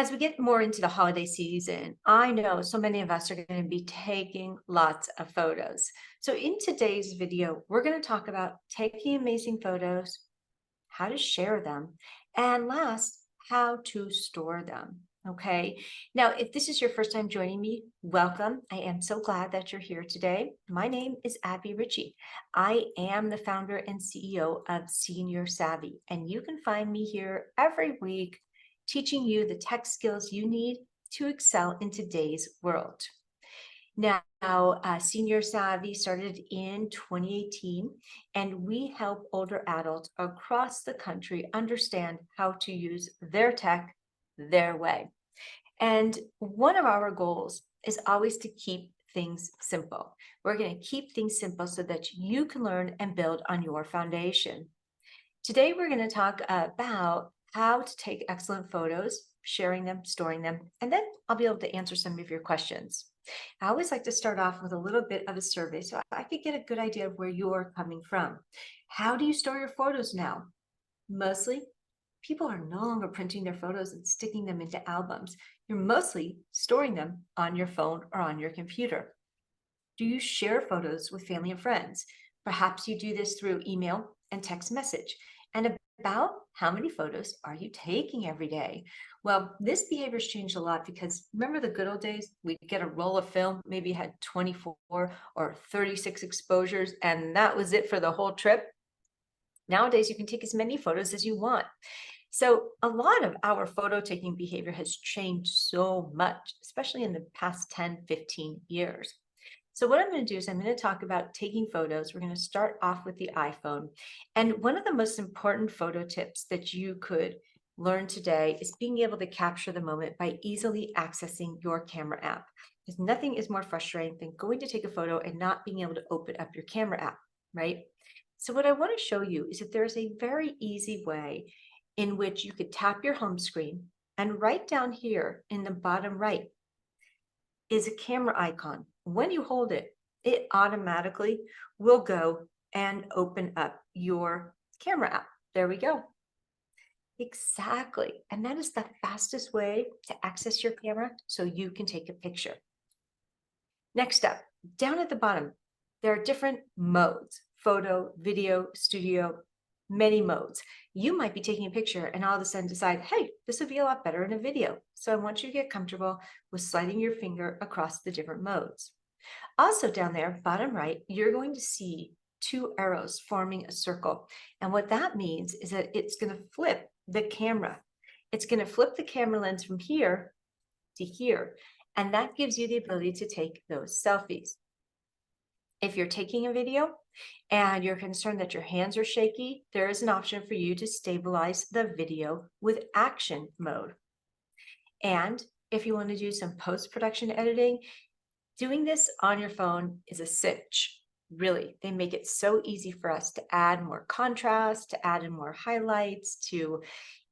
As we get more into the holiday season, I know so many of us are going to be taking lots of photos. So in today's video, we're going to talk about taking amazing photos, how to share them, and last, how to store them. Okay. Now, if this is your first time joining me, welcome. I am so glad that you're here today. My name is Abby Ritchie. I am the founder and CEO of Senior Savvy, and you can find me here every week teaching you the tech skills you need to excel in today's world. Now, Senior Savvy started in 2018, and we help older adults across the country understand how to use their tech their way. And one of our goals is always to keep things simple. We're going to keep things simple so that you can learn and build on your foundation. Today, we're going to talk about how to take excellent photos, sharing them, storing them, and then I'll be able to answer some of your questions. I always like to start off with a little bit of a survey so I could get a good idea of where you're coming from. How do you store your photos now? Mostly, people are no longer printing their photos and sticking them into albums. You're mostly storing them on your phone or on your computer. Do you share photos with family and friends? Perhaps you do this through email and text message. And about how many photos are you taking every day? Well, this behavior's changed a lot because remember the good old days? We'd get a roll of film, maybe had 24 or 36 exposures, and that was it for the whole trip. Nowadays, you can take as many photos as you want. So a lot of our photo taking behavior has changed so much, especially in the past 10, 15 years. So what I'm going to do is I'm going to talk about taking photos. We're going to start off with the iPhone. And one of the most important photo tips that you could learn today is being able to capture the moment by easily accessing your camera app. Because nothing is more frustrating than going to take a photo and not being able to open up your camera app, right? So what I want to show you is that there's a very easy way in which you could tap your home screen, and right down here in the bottom right is a camera icon. When you hold it, it automatically will go and open up your camera app. There we go. Exactly. And that is the fastest way to access your camera so you can take a picture. Next up, down at the bottom, there are different modes: photo, video, studio, many modes. You might be taking a picture and all of a sudden decide, hey, this would be a lot better in a video. So I want you to get comfortable with sliding your finger across the different modes. Also down there, bottom right, you're going to see two arrows forming a circle. And what that means is that it's going to flip the camera. It's going to flip the camera lens from here to here. And that gives you the ability to take those selfies. If you're taking a video and you're concerned that your hands are shaky, there is an option for you to stabilize the video with action mode. And if you want to do some post-production editing, doing this on your phone is a cinch. Really, they make it so easy for us to add more contrast, to add in more highlights, to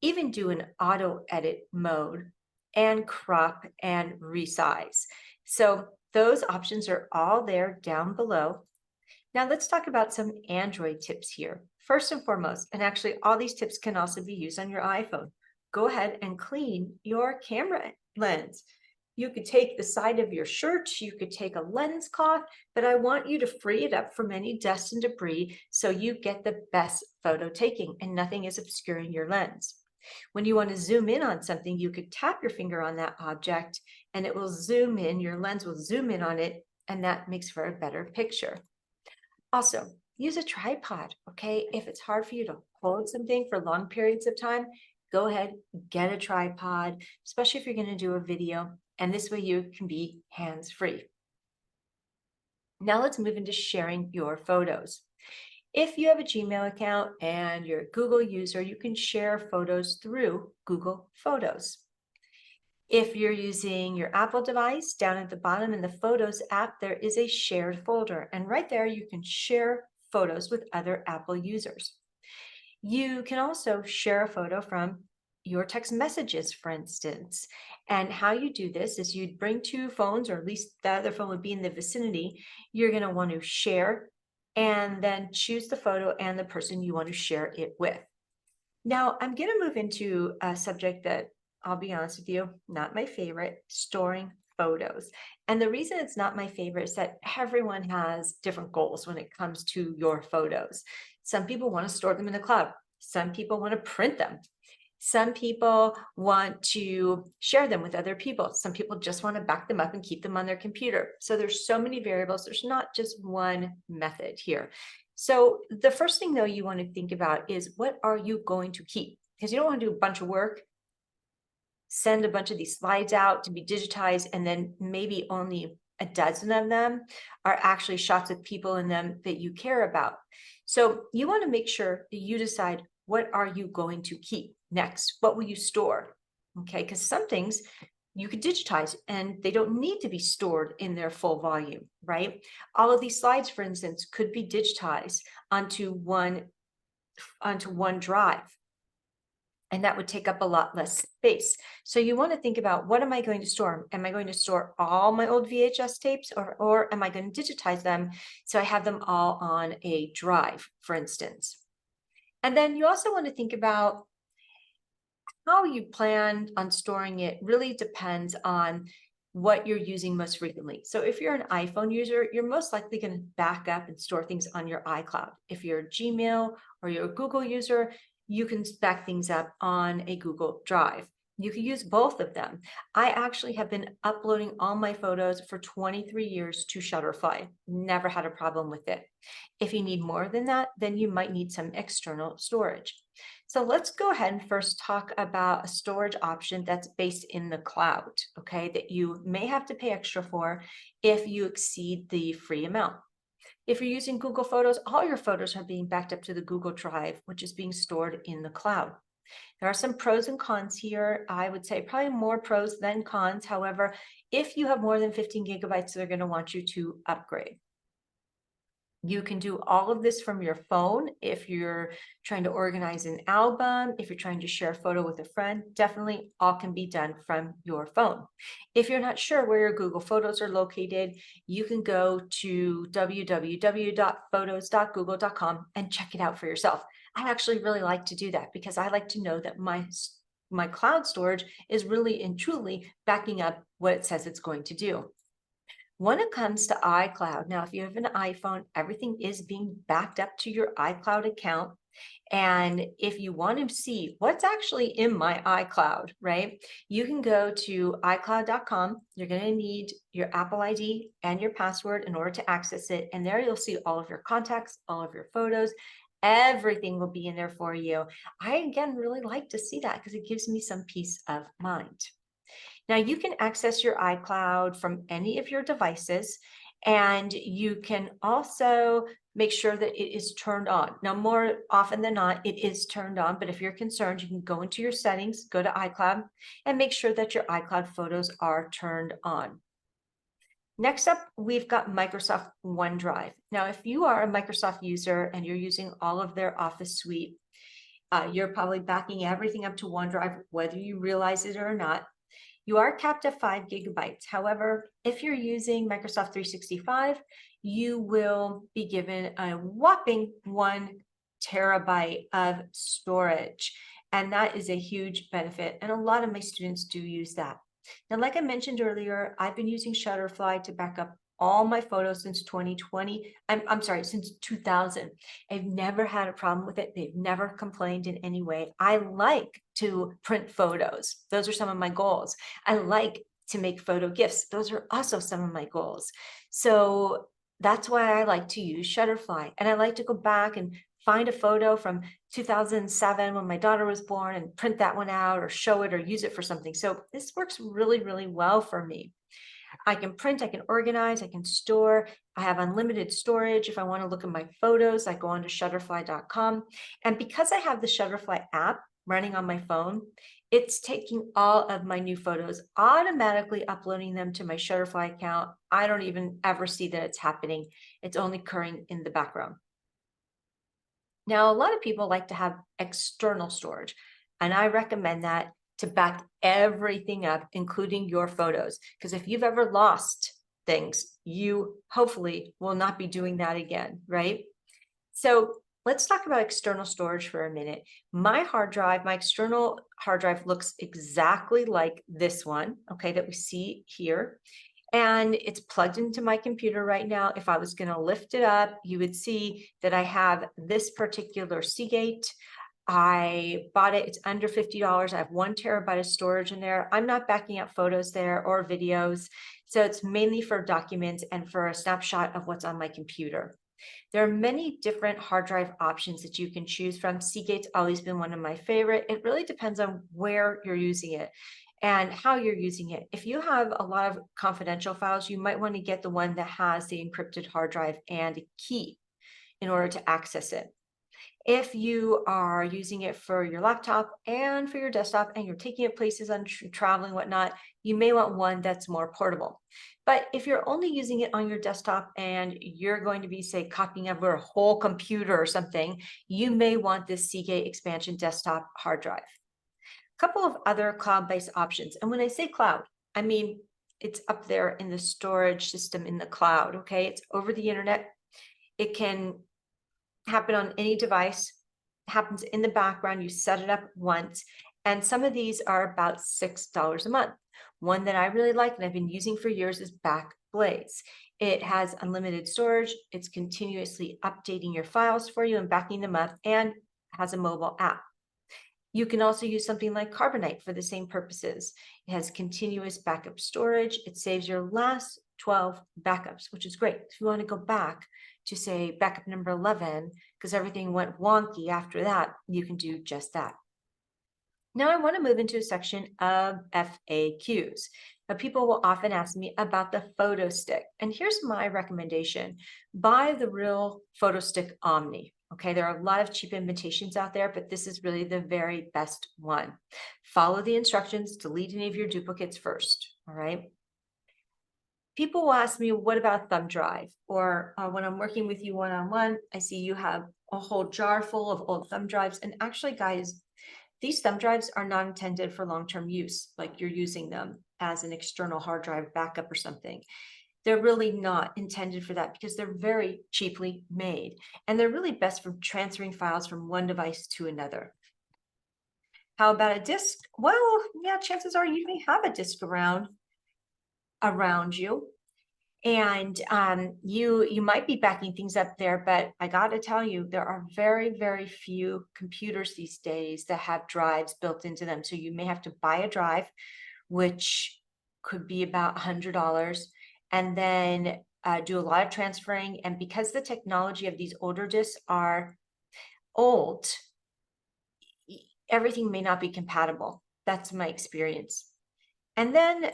even do an auto edit mode and crop and resize. So those options are all there down below. Now let's talk about some Android tips here. First and foremost, and actually all these tips can also be used on your iPhone. Go ahead and clean your camera lens. You could take the side of your shirt, you could take a lens cloth, but I want you to free it up from any dust and debris so you get the best photo taking and nothing is obscuring your lens. When you want to zoom in on something, you could tap your finger on that object and it will zoom in, your lens will zoom in on it, and that makes for a better picture. Also, use a tripod, okay? If it's hard for you to hold something for long periods of time, go ahead, get a tripod, especially if you're going to do a video, and this way you can be hands-free. Now let's move into sharing your photos. If you have a Gmail account and you're a Google user, you can share photos through Google Photos. If you're using your Apple device, down at the bottom in the Photos app, there is a shared folder. And right there, you can share photos with other Apple users. You can also share a photo from your text messages, for instance. And how you do this is you'd bring two phones, or at least the other phone would be in the vicinity. You're going to want to share and then choose the photo and the person you want to share it with. Now, I'm going to move into a subject that I'll be honest with you, not my favorite, storing photos. And the reason it's not my favorite is that everyone has different goals when it comes to your photos. Some people want to store them in the cloud. Some people want to print them. Some people want to share them with other people. Some people just want to back them up and keep them on their computer. So there's so many variables. There's not just one method here. So the first thing though you want to think about is, what are you going to keep? Because you don't want to do a bunch of work, send a bunch of these slides out to be digitized, and then maybe only a dozen of them are actually shots with people in them that you care about. So you want to make sure that you decide, what are you going to keep next? What will you store? Okay, because some things you could digitize and they don't need to be stored in their full volume, right? All of these slides, for instance, could be digitized onto one drive. And that would take up a lot less space. So you want to think about, what am I going to store? Am I going to store all my old VHS tapes, or am I going to digitize them so I have them all on a drive, for instance? And then you also want to think about how you plan on storing it. Really depends on what you're using most frequently. So if you're an iPhone user, you're most likely going to back up and store things on your iCloud. If you're a Gmail or you're a Google user, you can back things up on a Google Drive. You can use both of them. I actually have been uploading all my photos for 23 years to Shutterfly. Never had a problem with it. If you need more than that, then you might need some external storage. So let's go ahead and first talk about a storage option that's based in the cloud, okay, that you may have to pay extra for if you exceed the free amount. If you're using Google Photos, all your photos are being backed up to the Google Drive, which is being stored in the cloud. There are some pros and cons here. I would say probably more pros than cons. However, if you have more than 15 gigabytes, they're going to want you to upgrade. You can do all of this from your phone. If you're trying to organize an album, if you're trying to share a photo with a friend, definitely all can be done from your phone. If you're not sure where your Google Photos are located, you can go to www.photos.google.com and check it out for yourself. I actually really like to do that because I like to know that my cloud storage is really and truly backing up what it says it's going to do. When it comes to iCloud, now, if you have an iPhone, everything is being backed up to your iCloud account. And if you want to see what's actually in my iCloud, right, you can go to iCloud.com. You're going to need your Apple ID and your password in order to access it. And there you'll see all of your contacts, all of your photos. Everything will be in there for you. I, again, really like to see that because it gives me some peace of mind. Now you can access your iCloud from any of your devices, and you can also make sure that it is turned on. Now, more often than not, it is turned on, but if you're concerned, you can go into your settings, go to iCloud, and make sure that your iCloud photos are turned on. Next up, we've got Microsoft OneDrive. Now, if you are a Microsoft user and you're using all of their Office suite, you're probably backing everything up to OneDrive, whether you realize it or not. You are capped at 5 gigabytes. However, if you're using Microsoft 365, you will be given a whopping 1 terabyte of storage. And that is a huge benefit. And a lot of my students do use that. Now, like I mentioned earlier, I've been using Shutterfly to back up all my photos since 2020. I'm sorry, since 2000. I've never had a problem with it. They've never complained in any way. I like to print photos. Those are some of my goals. I like to make photo gifts. Those are also some of my goals. So that's why I like to use Shutterfly. And I like to go back and find a photo from 2007 when my daughter was born and print that one out or show it or use it for something. So this works really, really well for me. I can print, I can organize, I can store. I have unlimited storage. If I want to look at my photos, I go on to shutterfly.com. And because I have the Shutterfly app running on my phone, it's taking all of my new photos, automatically uploading them to my Shutterfly account. I don't even ever see that it's happening. It's only occurring in the background. Now, a lot of people like to have external storage, and I recommend that to back everything up, including your photos. Because if you've ever lost things, you hopefully will not be doing that again, right? So let's talk about external storage for a minute. My hard drive, my external hard drive looks exactly like this one, okay, that we see here. And it's plugged into my computer right now. If I was going to lift it up, you would see that I have this particular Seagate. I bought it, it's under $50. I have 1 TB of storage in there. I'm not backing up photos there or videos. So it's mainly for documents and for a snapshot of what's on my computer. There are many different hard drive options that you can choose from. Seagate's always been one of my favorite. It really depends on where you're using it and how you're using it. If you have a lot of confidential files, you might want to get the one that has the encrypted hard drive and a key in order to access it. If you are using it for your laptop and for your desktop and you're taking it places on traveling, whatnot, you may want one that's more portable. But if you're only using it on your desktop and you're going to be, say, copying over a whole computer or something, you may want this Seagate Expansion desktop hard drive. A couple of other cloud-based options. And when I say cloud, I mean, it's up there in the storage system in the cloud, okay? It's over the internet. It can happen on any device, happens in the background, you set it up once, and some of these are about $6 a month. One that I really like and I've been using for years is Backblaze. It has unlimited storage, it's continuously updating your files for you and backing them up, and has a mobile app. You can also use something like Carbonite for the same purposes. It has continuous backup storage. It saves your last 12 backups, which is great. If you want to go back to, say, backup number 11, because everything went wonky after that, you can do just that. Now I want to move into a section of FAQs. Now, people will often ask me about the photo stick, and here's my recommendation. Buy the real photo stick Omni. Okay, there are a lot of cheap imitations out there, but this is really the very best one. Follow the instructions, delete any of your duplicates first, all right? People will ask me, what about thumb drive? Or when I'm working with you one-on-one, I see you have a whole jar full of old thumb drives. And actually, guys, these thumb drives are not intended for long-term use, like you're using them as an external hard drive backup or something. They're really not intended for that because they're very cheaply made. And they're really best for transferring files from one device to another. How about a disk? Well, yeah, chances are you may have a disk around you. And you might be backing things up there, but I got to tell you, there are very, very few computers these days that have drives built into them. So you may have to buy a drive, which could be about $100, and then do a lot of transferring. And because the technology of these older disks are old, everything may not be compatible. That's my experience. And then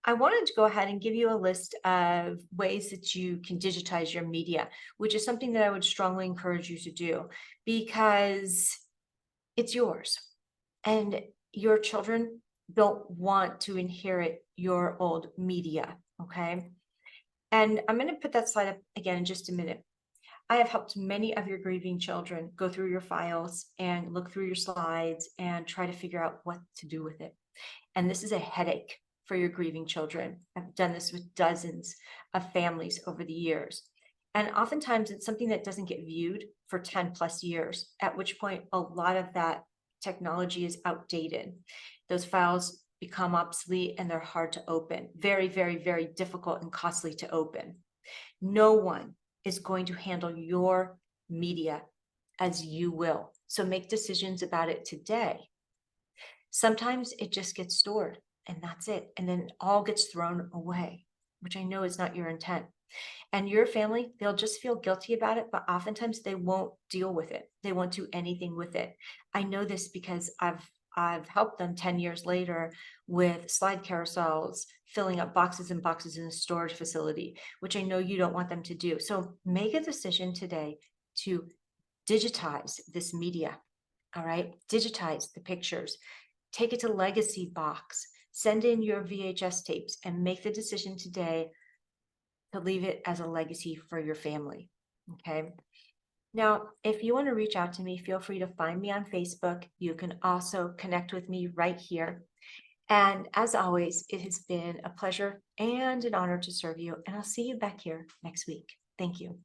I wanted to go ahead and give you a list of ways that you can digitize your media, which is something that I would strongly encourage you to do because it's yours and your children don't want to inherit your old media, okay? And I'm going to put that slide up again in just a minute. I have helped many of your grieving children go through your files and look through your slides and try to figure out what to do with it. And this is a headache for your grieving children. I've done this with dozens of families over the years. And oftentimes it's something that doesn't get viewed for 10 plus years, at which point a lot of that technology is outdated. Those files become obsolete and they're hard to open. Very, very, very difficult and costly to open. No one is going to handle your media as you will. So make decisions about it today. Sometimes it just gets stored and that's it. And then it all gets thrown away, which I know is not your intent. And your family, they'll just feel guilty about it, but oftentimes they won't deal with it. They won't do anything with it. I know this because I've helped them 10 years later with slide carousels, filling up boxes and boxes in a storage facility, which I know you don't want them to do. So make a decision today to digitize this media, all right? Digitize the pictures. Take it to Legacy Box, send in your VHS tapes, and make the decision today to leave it as a legacy for your family, okay? Now, if you want to reach out to me, feel free to find me on Facebook. You can also connect with me right here. And as always, it has been a pleasure and an honor to serve you, and I'll see you back here next week. Thank you.